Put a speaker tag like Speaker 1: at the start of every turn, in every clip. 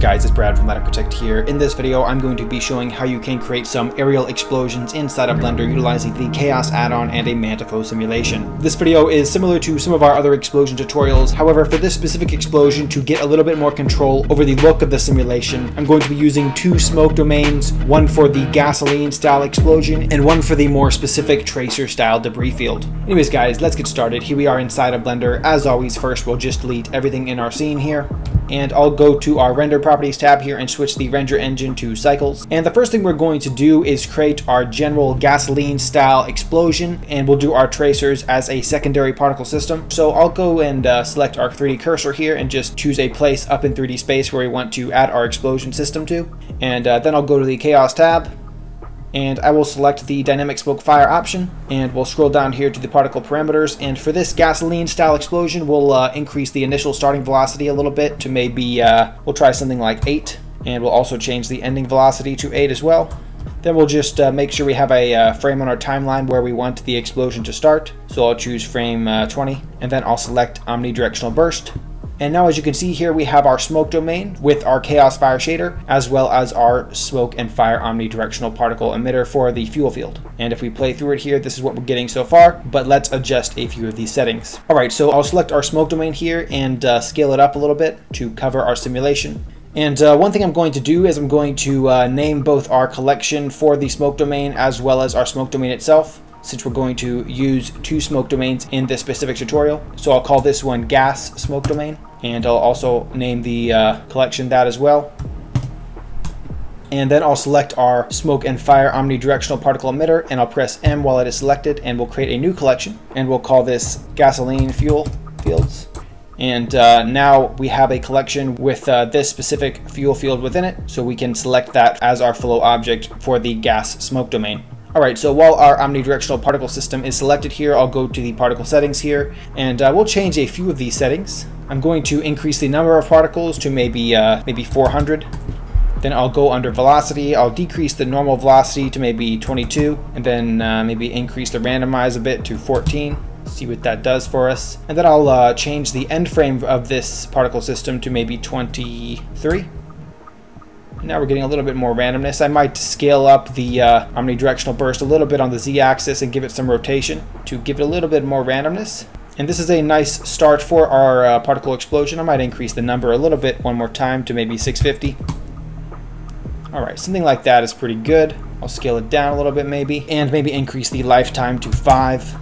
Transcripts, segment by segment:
Speaker 1: up guys, it's Brad from That Architect here. In this video I'm going to be showing how you can create some aerial explosions inside of Blender utilizing the KHAOS add-on and a mantaflow simulation. This video is similar to some of our other explosion tutorials. However, for this specific explosion, to get a little bit more control over the look of the simulation, I'm going to be using two smoke domains, one for the gasoline style explosion and one for the more specific tracer style debris field. Anyways guys, let's get started. Here we are inside of Blender. As always, first we'll just delete everything in our scene here, and I'll go to our render properties tab here and switch the render engine to cycles. And the first thing we're going to do is create our general gasoline style explosion, and we'll do our tracers as a secondary particle system. So I'll go and select our 3D cursor here and just choose a place up in 3D space where we want to add our explosion system to. And then I'll go to the KHAOS tab, and I will select the dynamic smoke fire option, and we'll scroll down here to the particle parameters. And for this gasoline style explosion, we'll increase the initial starting velocity a little bit to maybe, we'll try something like 8, and we'll also change the ending velocity to 8 as well. Then we'll just make sure we have a frame on our timeline where we want the explosion to start. So I'll choose frame 20, and then I'll select omnidirectional burst. And now as you can see here, we have our smoke domain with our KHAOS fire shader, as well as our smoke and fire omnidirectional particle emitter for the fuel field. And if we play through it here, this is what we're getting so far, but let's adjust a few of these settings. All right, so I'll select our smoke domain here and scale it up a little bit to cover our simulation. And one thing I'm going to do is I'm going to name both our collection for the smoke domain as well as our smoke domain itself, since we're going to use two smoke domains in this specific tutorial. So I'll call this one gas smoke domain, and I'll also name the collection that as well. And then I'll select our smoke and fire omnidirectional particle emitter, and I'll press M while it is selected, and we'll create a new collection, and we'll call this gasoline fuel fields. And now we have a collection with this specific fuel field within it, so we can select that as our flow object for the gas smoke domain. Alright, so while our omnidirectional particle system is selected here, I'll go to the particle settings here, and we'll change a few of these settings. I'm going to increase the number of particles to maybe 400. Then I'll go under velocity, I'll decrease the normal velocity to maybe 22, and then maybe increase the randomize a bit to 14. See what that does for us. And then I'll change the end frame of this particle system to maybe 23. Now we're getting a little bit more randomness. I might scale up the omnidirectional burst a little bit on the z-axis and give it some rotation to give it a little bit more randomness. And this is a nice start for our particle explosion. I might increase the number a little bit one more time to maybe 650. Alright, something like that is pretty good. I'll scale it down a little bit maybe, and maybe increase the lifetime to 5.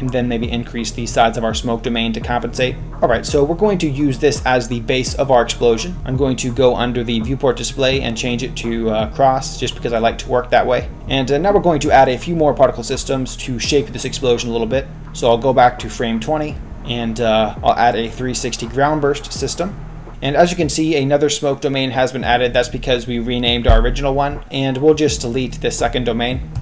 Speaker 1: And then maybe increase the size of our smoke domain to compensate. Alright, so we're going to use this as the base of our explosion. I'm going to go under the viewport display and change it to cross, just because I like to work that way. And now we're going to add a few more particle systems to shape this explosion a little bit. So I'll go back to frame 20, and I'll add a 360 ground burst system. And as you can see, another smoke domain has been added. That's because we renamed our original one, and we'll just delete the second domain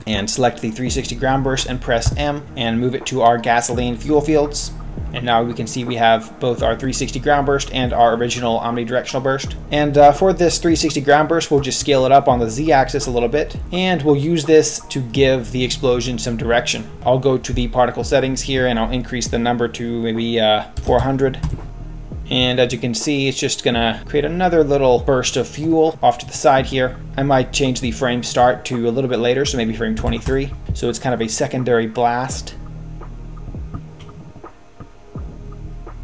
Speaker 1: and select the 360 ground burst and press M and move it to our gasoline fuel fields. And now we can see we have both our 360 ground burst and our original omnidirectional burst. And for this 360 ground burst, we'll just scale it up on the z-axis a little bit, and we'll use this to give the explosion some direction. I'll go to the particle settings here, and I'll increase the number to maybe 400. And as you can see, it's just gonna create another little burst of fuel off to the side here. I might change the frame start to a little bit later, so maybe frame 23. So it's kind of a secondary blast.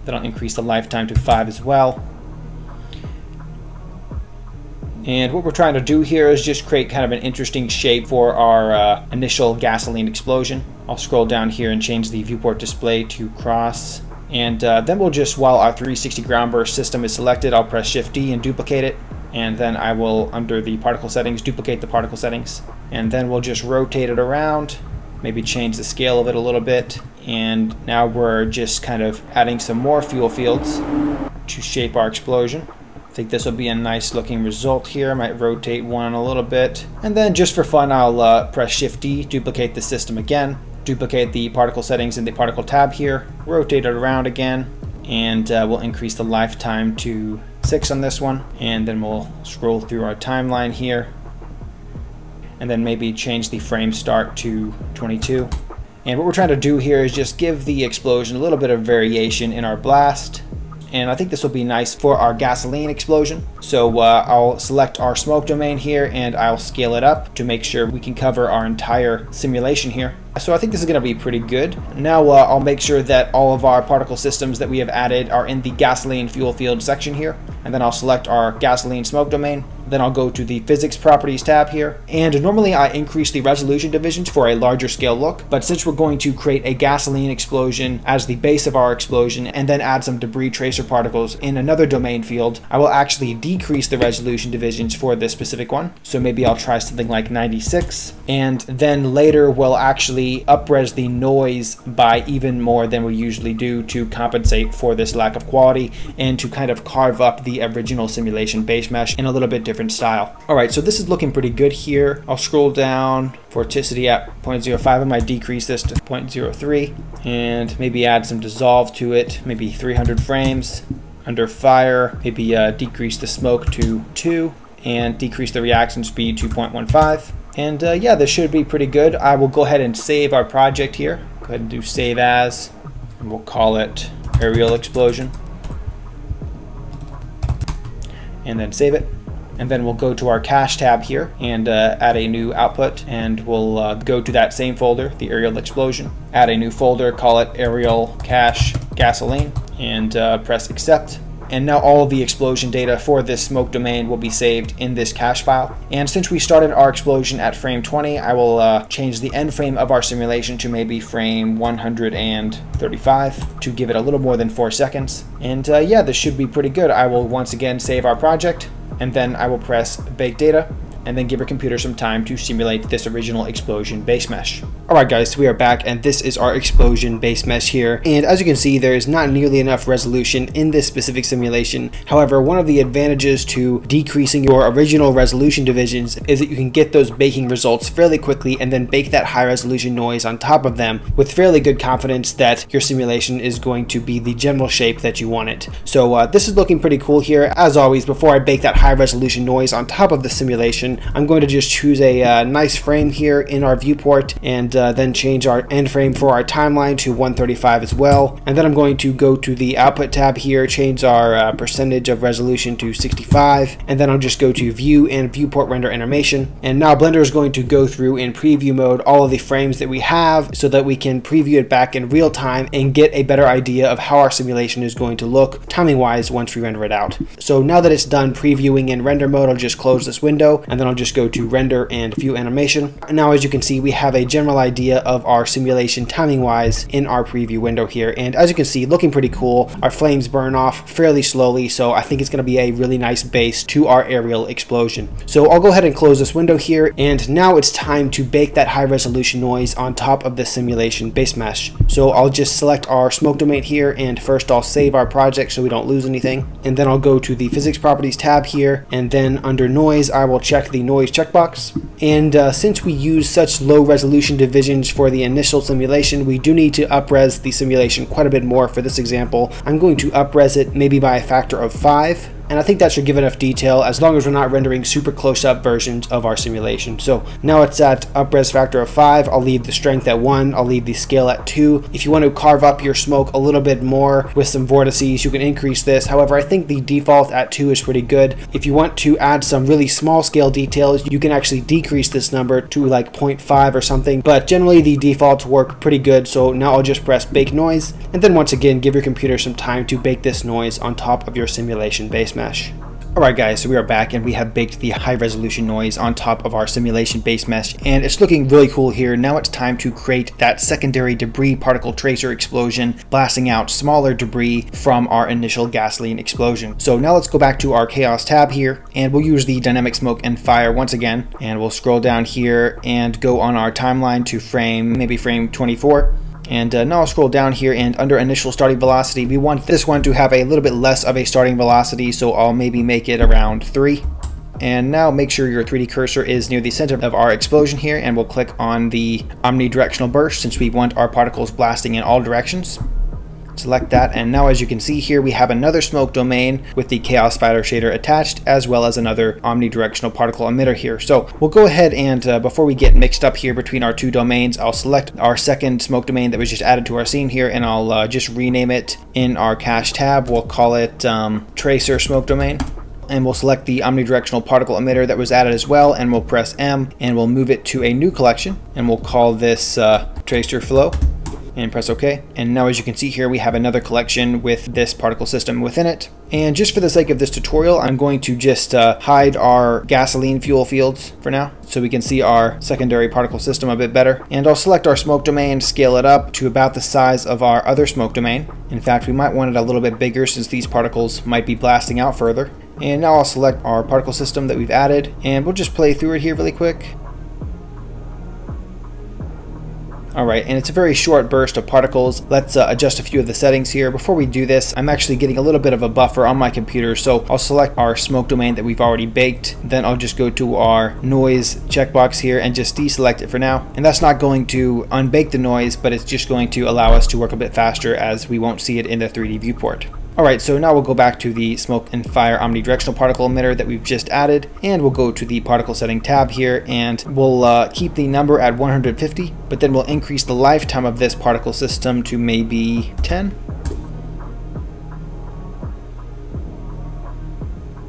Speaker 1: Then I'll increase the lifetime to 5 as well. And what we're trying to do here is just create kind of an interesting shape for our initial gasoline explosion. I'll scroll down here and change the viewport display to cross. And then we'll just, while our 360 ground burst system is selected, I'll press Shift D and duplicate it. And then I will, under the particle settings, duplicate the particle settings. And then we'll just rotate it around, maybe change the scale of it a little bit. And now we're just kind of adding some more fuel fields to shape our explosion. I think this will be a nice looking result here. I might rotate one a little bit. And then just for fun, I'll press Shift D, duplicate the system again. Duplicate the particle settings in the particle tab here, rotate it around again, and we'll increase the lifetime to 6 on this one, and then we'll scroll through our timeline here, and then maybe change the frame start to 22. And what we're trying to do here is just give the explosion a little bit of variation in our blast. And I think this will be nice for our gasoline explosion. So I'll select our smoke domain here and I'll scale it up to make sure we can cover our entire simulation here. So I think this is going to be pretty good. Now I'll make sure that all of our particle systems that we have added are in the gasoline fuel field section here. And then I'll select our gasoline smoke domain. Then I'll go to the physics properties tab here. And normally I increase the resolution divisions for a larger scale look, but since we're going to create a gasoline explosion as the base of our explosion and then add some debris tracer particles in another domain field, I will actually decrease the resolution divisions for this specific one. So maybe I'll try something like 96. And then later we'll actually up-res the noise by even more than we usually do to compensate for this lack of quality and to kind of carve up the original simulation base mesh in a little bit different style. Alright, so this is looking pretty good here. I'll scroll down. Vorticity at 0.05. I might decrease this to 0.03 and maybe add some dissolve to it, maybe 300 frames. Under fire, maybe decrease the smoke to 2 and decrease the reaction speed to 0.15. And yeah, this should be pretty good. I will go ahead and save our project here. Go ahead and do save as, and we'll call it aerial explosion. And then save it. And then we'll go to our cache tab here and add a new output, and we'll go to that same folder, the aerial explosion. Add a new folder, call it aerial cache gasoline, and press accept. And now all of the explosion data for this smoke domain will be saved in this cache file. And since we started our explosion at frame 20, I will change the end frame of our simulation to maybe frame 135 to give it a little more than 4 seconds. And yeah, this should be pretty good. I will once again save our project, and then I will press bake data, and then give your computer some time to simulate this original explosion base mesh. Alright guys, so we are back, and this is our explosion base mesh here. And as you can see, there is not nearly enough resolution in this specific simulation. However, one of the advantages to decreasing your original resolution divisions is that you can get those baking results fairly quickly and then bake that high resolution noise on top of them with fairly good confidence that your simulation is going to be the general shape that you want it. So this is looking pretty cool here. As always, before I bake that high resolution noise on top of the simulation, I'm going to just choose a nice frame here in our viewport, and then change our end frame for our timeline to 135 as well. And then I'm going to go to the output tab here, change our percentage of resolution to 65, and then I'll just go to view and viewport render animation. And now Blender is going to go through in preview mode all of the frames that we have so that we can preview it back in real time and get a better idea of how our simulation is going to look timing wise once we render it out. So now that it's done previewing in render mode, I'll just close this window, and then I'll just go to render and view animation. Now as you can see, we have a general idea of our simulation timing wise in our preview window here, and as you can see, looking pretty cool. Our flames burn off fairly slowly, so I think it's going to be a really nice base to our aerial explosion. So I'll go ahead and close this window here, and now it's time to bake that high resolution noise on top of the simulation base mesh. So I'll just select our smoke domain here, and first I'll save our project so we don't lose anything, and then I'll go to the physics properties tab here, and then under noise I will check the noise checkbox. And since we use such low resolution divisions for the initial simulation, we do need to up-res the simulation quite a bit more for this example. I'm going to up-res it maybe by a factor of 5. And I think that should give enough detail as long as we're not rendering super close-up versions of our simulation. So now it's at up-res factor of 5. I'll leave the strength at 1. I'll leave the scale at 2. If you want to carve up your smoke a little bit more with some vortices, you can increase this. However, I think the default at 2 is pretty good. If you want to add some really small scale details, you can actually decrease this number to like 0.5 or something. But generally the defaults work pretty good. So now I'll just press bake noise. And then once again, give your computer some time to bake this noise on top of your simulation base mesh. Alright guys, so we are back, and we have baked the high resolution noise on top of our simulation base mesh, and it's looking really cool here. Now it's time to create that secondary debris particle tracer explosion, blasting out smaller debris from our initial gasoline explosion. So now let's go back to our KHAOS tab here, and we'll use the dynamic smoke and fire once again, and we'll scroll down here and go on our timeline to maybe frame 24. And now I'll scroll down here, and under initial starting velocity, we want this one to have a little bit less of a starting velocity, so I'll maybe make it around 3. And now make sure your 3D cursor is near the center of our explosion here, and we'll click on the omnidirectional burst since we want our particles blasting in all directions. Select that, and now as you can see here, we have another smoke domain with the KHAOS Fighter shader attached, as well as another omnidirectional particle emitter here. So we'll go ahead and before we get mixed up here between our two domains, I'll select our second smoke domain that was just added to our scene here, and I'll just rename it in our cache tab. We'll call it tracer smoke domain. And we'll select the omnidirectional particle emitter that was added as well, and we'll press M, and we'll move it to a new collection, and we'll call this tracer flow, and press OK. And now as you can see here, we have another collection with this particle system within it. And just for the sake of this tutorial, I'm going to just hide our gasoline fuel fields for now, so we can see our secondary particle system a bit better. And I'll select our smoke domain, scale it up to about the size of our other smoke domain. In fact, we might want it a little bit bigger since these particles might be blasting out further. And now I'll select our particle system that we've added, and we'll just play through it here really quick. Alright, and it's a very short burst of particles. Let's adjust a few of the settings here. Before we do this, I'm actually getting a little bit of a buffer on my computer, so I'll select our smoke domain that we've already baked. Then I'll just go to our noise checkbox here and just deselect it for now. And that's not going to unbake the noise, but it's just going to allow us to work a bit faster as we won't see it in the 3D viewport. Alright, so now we'll go back to the smoke and fire omnidirectional particle emitter that we've just added, and we'll go to the particle setting tab here, and we'll keep the number at 150, but then we'll increase the lifetime of this particle system to maybe 10.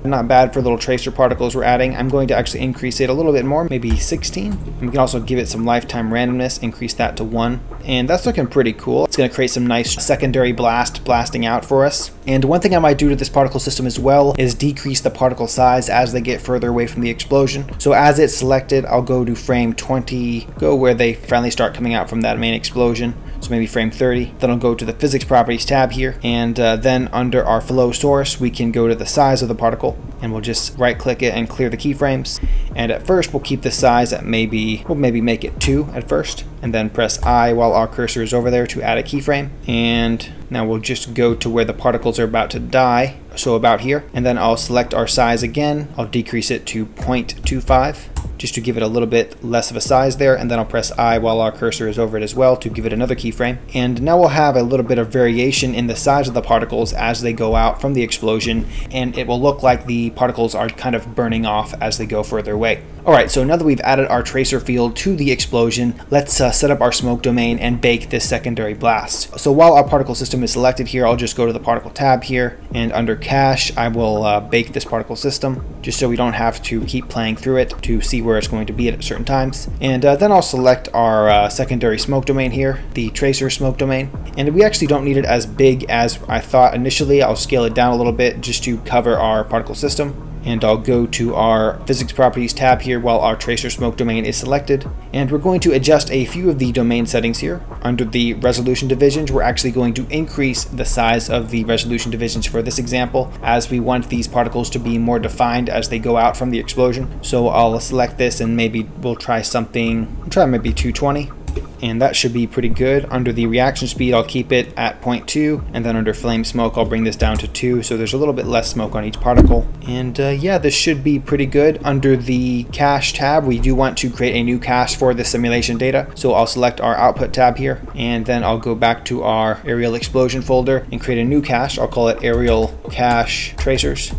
Speaker 1: Not bad for little tracer particles we're adding. I'm going to actually increase it a little bit more, maybe 16. And we can also give it some lifetime randomness, increase that to 1. And that's looking pretty cool. It's going to create some nice secondary blasting out for us. And one thing I might do to this particle system as well is decrease the particle size as they get further away from the explosion. So as it's selected, I'll go to frame 20, go where they finally start coming out from that main explosion. So maybe frame 30. Then I'll go to the physics properties tab here, and then under our flow source, we can go to the size of the particle, and we'll just right click it and clear the keyframes. And at first we'll keep the size at we'll maybe make it 2 at first, and then press I while our cursor is over there to add a keyframe. And now we'll just go to where the particles are about to die, so about here, and then I'll select our size again. I'll decrease it to 0.25 just to give it a little bit less of a size there, and then I'll press I while our cursor is over it as well to give it another keyframe. And now we'll have a little bit of variation in the size of the particles as they go out from the explosion, and it will look like the particles are kind of burning off as they go further away. Alright, so now that we've added our tracer field to the explosion, let's set up our smoke domain and bake this secondary blast. So while our particle system is selected here, I'll just go to the particle tab here, and under cache I will bake this particle system, just so we don't have to keep playing through it to see where it's going to be at certain times. And then I'll select our secondary smoke domain here, the tracer smoke domain. And we actually don't need it as big as I thought initially. I'll scale it down a little bit just to cover our particle system. And I'll go to our physics properties tab here while our tracer smoke domain is selected. And we're going to adjust a few of the domain settings here. Under the resolution divisions, we're actually going to increase the size of the resolution divisions for this example, as we want these particles to be more defined as they go out from the explosion. So I'll select this, and maybe we'll try maybe 220. And that should be pretty good. Under the reaction speed, I'll keep it at 0.2, and then under flame smoke, I'll bring this down to 2, so there's a little bit less smoke on each particle. And yeah, this should be pretty good. Under the cache tab, we do want to create a new cache for the simulation data, so I'll select our output tab here, and then I'll go back to our aerial explosion folder and create a new cache. I'll call it aerial cache tracers.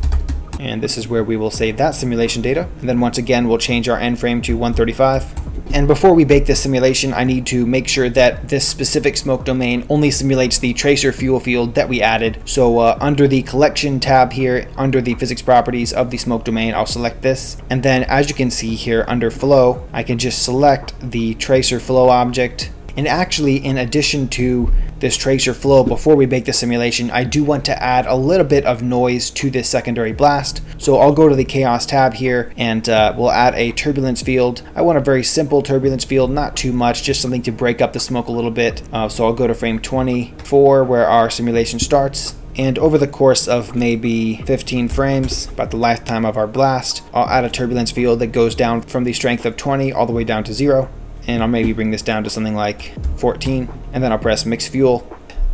Speaker 1: And this is where we will save that simulation data. And then once again, we'll change our end frame to 135. And before we bake this simulation, I need to make sure that this specific smoke domain only simulates the tracer fuel field that we added. So under the collection tab here, under the physics properties of the smoke domain, I'll select this. And then as you can see here under flow, I can just select the tracer flow object. And actually, in addition to this tracer flow, before we bake the simulation, I do want to add a little bit of noise to this secondary blast. So I'll go to the KHAOS tab here, and we'll add a turbulence field. I want a very simple turbulence field, not too much, just something to break up the smoke a little bit. So I'll go to frame 24 where our simulation starts. And over the course of maybe 15 frames, about the lifetime of our blast, I'll add a turbulence field that goes down from the strength of 20 all the way down to 0. And I'll maybe bring this down to something like 14, and then I'll press mix fuel.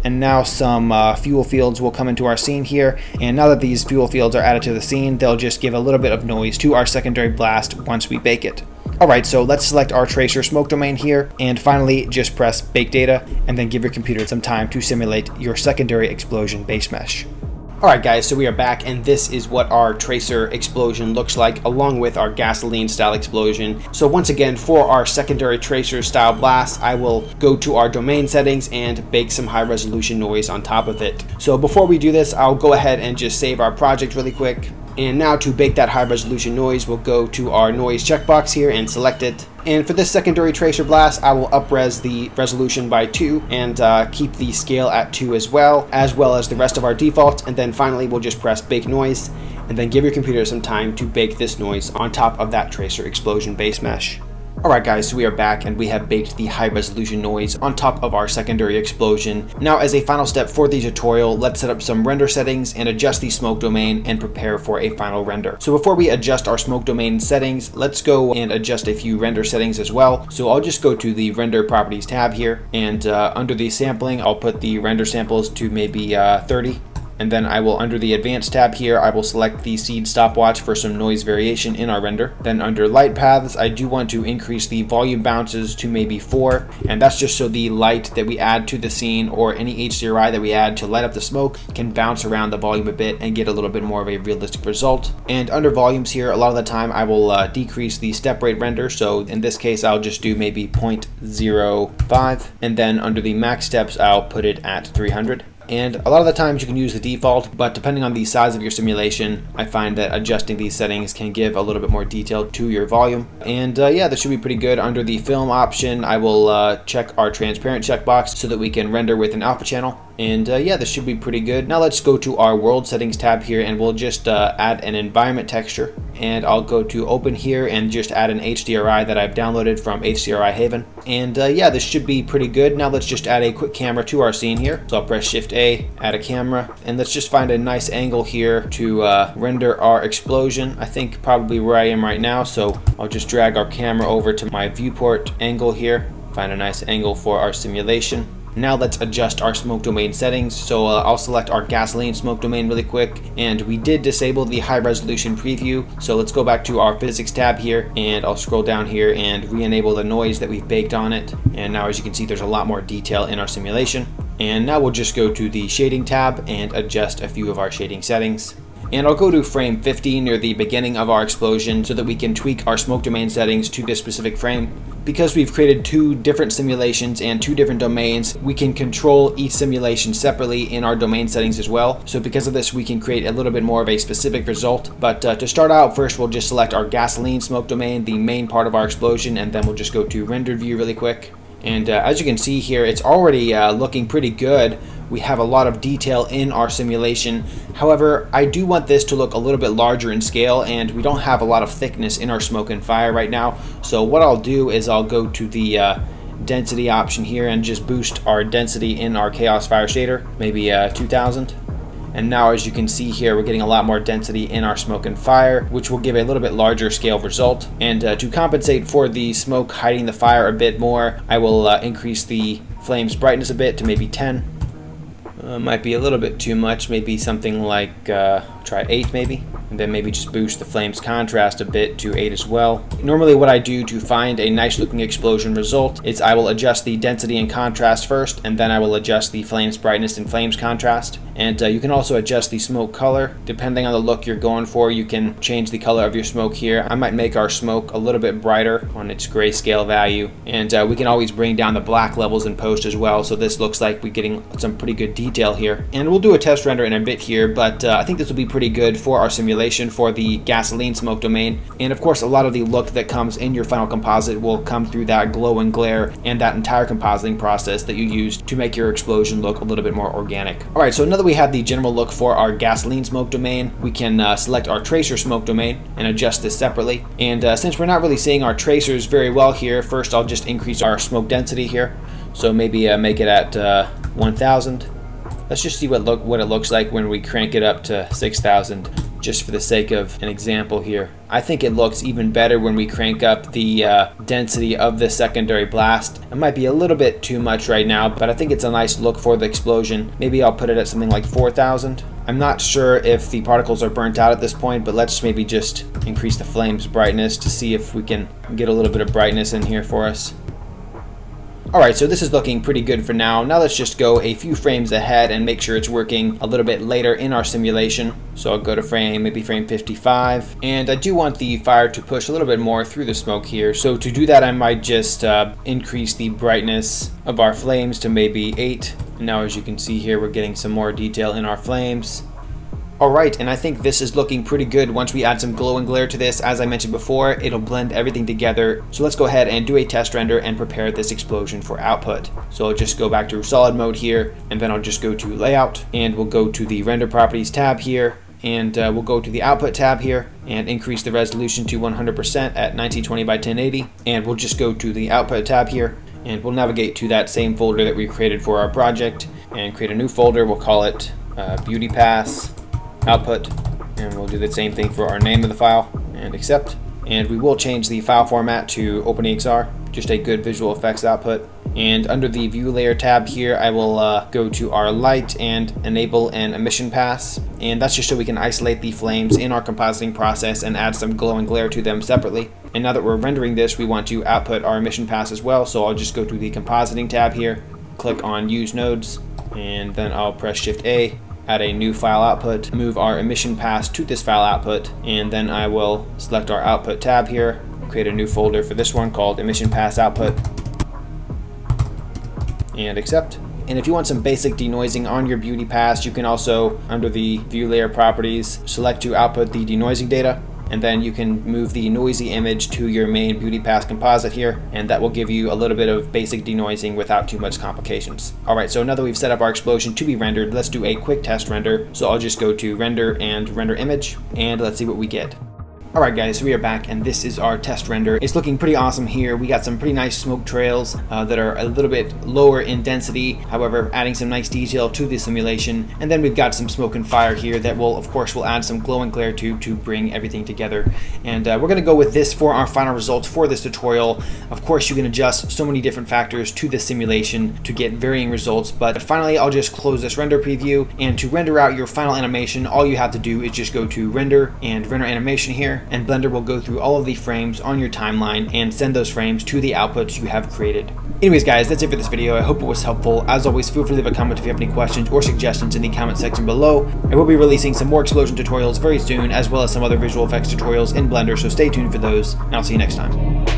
Speaker 1: And now some fuel fields will come into our scene here, and now that these fuel fields are added to the scene, they'll just give a little bit of noise to our secondary blast once we bake it. Alright, so let's select our tracer smoke domain here, and finally just press Bake Data, and then give your computer some time to simulate your secondary explosion base mesh. Alright guys, so we are back, and this is what our tracer explosion looks like, along with our gasoline style explosion. So once again, for our secondary tracer style blast, I will go to our domain settings and bake some high resolution noise on top of it. So before we do this, I'll go ahead and just save our project really quick. And now to bake that high resolution noise, we'll go to our noise checkbox here and select it. And for this secondary tracer blast, I will up-res the resolution by 2 and keep the scale at 2 as well as the rest of our defaults. And then finally, we'll just press bake noise and then give your computer some time to bake this noise on top of that tracer explosion base mesh. Alright guys, so we are back and we have baked the high resolution noise on top of our secondary explosion. Now as a final step for the tutorial, let's set up some render settings and adjust the smoke domain and prepare for a final render. So before we adjust our smoke domain settings, let's go and adjust a few render settings as well. So I'll just go to the render properties tab here, and under the sampling, I'll put the render samples to maybe 30. And then I will, under the advanced tab here, I will select the seed stopwatch for some noise variation in our render. Then under light paths, I do want to increase the volume bounces to maybe 4. And that's just so the light that we add to the scene or any HDRI that we add to light up the smoke can bounce around the volume a bit and get a little bit more of a realistic result. And under volumes here, a lot of the time I will decrease the step rate render. So in this case, I'll just do maybe 0.05. And then under the max steps, I'll put it at 300. And a lot of the times you can use the default, but depending on the size of your simulation, I find that adjusting these settings can give a little bit more detail to your volume. And yeah, this should be pretty good. Under the film option, I will check our transparent checkbox so that we can render with an alpha channel. And yeah, this should be pretty good. Now let's go to our world settings tab here, and we'll just add an environment texture. And I'll go to open here and just add an HDRI that I've downloaded from HDRI Haven. And yeah, this should be pretty good. Now let's just add a quick camera to our scene here. So I'll press Shift A, add a camera, and let's just find a nice angle here to render our explosion. I think probably where I am right now. So I'll just drag our camera over to my viewport angle here, find a nice angle for our simulation. Now let's adjust our smoke domain settings. So I'll select our gasoline smoke domain really quick, and we did disable the high resolution preview. So let's go back to our physics tab here, and I'll scroll down here and re-enable the noise that we've baked on it. And now as you can see, there's a lot more detail in our simulation. And now we'll just go to the shading tab and adjust a few of our shading settings. And I'll go to frame 50 near the beginning of our explosion so that we can tweak our smoke domain settings to this specific frame. Because we've created 2 different simulations and 2 different domains, we can control each simulation separately in our domain settings as well. So because of this, we can create a little bit more of a specific result. But to start out, first we'll just select our gasoline smoke domain, the main part of our explosion, and then we'll just go to rendered view really quick. And as you can see here, it's already looking pretty good. We have a lot of detail in our simulation. However, I do want this to look a little bit larger in scale, and we don't have a lot of thickness in our smoke and fire right now. So what I'll do is I'll go to the density option here and just boost our density in our KHAOS fire shader, maybe 2000. And now as you can see here, we're getting a lot more density in our smoke and fire, which will give a little bit larger scale result. And to compensate for the smoke hiding the fire a bit more, I will increase the flame's brightness a bit to maybe 10. Might be a little bit too much, maybe something like try 8 maybe, and then maybe just boost the flame's contrast a bit to 8 as well. Normally what I do to find a nice looking explosion result is I will adjust the density and contrast first, and then I will adjust the flame's brightness and flame's contrast. And you can also adjust the smoke color. Depending on the look you're going for, you can change the color of your smoke here. I might make our smoke a little bit brighter on its grayscale value. And we can always bring down the black levels in post as well. So this looks like we're getting some pretty good detail here. And we'll do a test render in a bit here, but I think this will be pretty good for our simulation for the gasoline smoke domain. And of course, a lot of the look that comes in your final composite will come through that glow and glare and that entire compositing process that you use to make your explosion look a little bit more organic. All right, so now that we have the general look for our gasoline smoke domain, we can select our tracer smoke domain and adjust this separately. And since we're not really seeing our tracers very well here, first I'll just increase our smoke density here. So maybe make it at 1000. Let's just see what it looks like when we crank it up to 6000. just for the sake of an example here. I think it looks even better when we crank up the density of the secondary blast. It might be a little bit too much right now, but I think it's a nice look for the explosion. Maybe I'll put it at something like 4,000. I'm not sure if the particles are burnt out at this point, but let's maybe just increase the flame's brightness to see if we can get a little bit of brightness in here for us. Alright, so this is looking pretty good for now. Now let's just go a few frames ahead and make sure it's working a little bit later in our simulation. So I'll go to maybe frame 55. And I do want the fire to push a little bit more through the smoke here. So to do that, I might just increase the brightness of our flames to maybe 8. And now as you can see here, we're getting some more detail in our flames. Alright, and I think this is looking pretty good. Once we add some glow and glare to this, as I mentioned before, it'll blend everything together. So let's go ahead and do a test render and prepare this explosion for output. So I'll just go back to solid mode here, and then I'll just go to layout, and we'll go to the render properties tab here, and we'll go to the output tab here and increase the resolution to 100% at 1920 by 1080. And we'll just go to the output tab here, and we'll navigate to that same folder that we created for our project and create a new folder. We'll call it Beauty Pass output, and we'll do the same thing for our name of the file and accept. And we will change the file format to OpenEXR, just a good visual effects output. And under the view layer tab here, I will go to our light and enable an emission pass, and that's just so we can isolate the flames in our compositing process and add some glow and glare to them separately. And now that we're rendering this, we want to output our emission pass as well, so I'll just go to the compositing tab here, click on use nodes, and then I'll press Shift A, add a new file output, move our emission pass to this file output, and then I will select our output tab here, create a new folder for this one called emission pass output, and accept. And if you want some basic denoising on your beauty pass, you can also, under the view layer properties, select to output the denoising data, and then you can move the noisy image to your main beauty pass composite here, and that will give you a little bit of basic denoising without too much complications. Alright, so now that we've set up our explosion to be rendered, let's do a quick test render. So I'll just go to render and render image, and let's see what we get. Alright guys, so we are back, and this is our test render. It's looking pretty awesome here. We got some pretty nice smoke trails that are a little bit lower in density, however adding some nice detail to the simulation. And then we've got some smoke and fire here that will, of course, add some glow and glare to bring everything together. And we're going to go with this for our final results for this tutorial. Of course, you can adjust so many different factors to the simulation to get varying results, but finally I'll just close this render preview, and to render out your final animation, all you have to do is just go to render and render animation here, and Blender will go through all of the frames on your timeline and send those frames to the outputs you have created. Anyways guys, that's it for this video. I hope it was helpful. As always, feel free to leave a comment if you have any questions or suggestions in the comment section below. I will be releasing some more explosion tutorials very soon, as well as some other visual effects tutorials in Blender, so stay tuned for those, and I'll see you next time.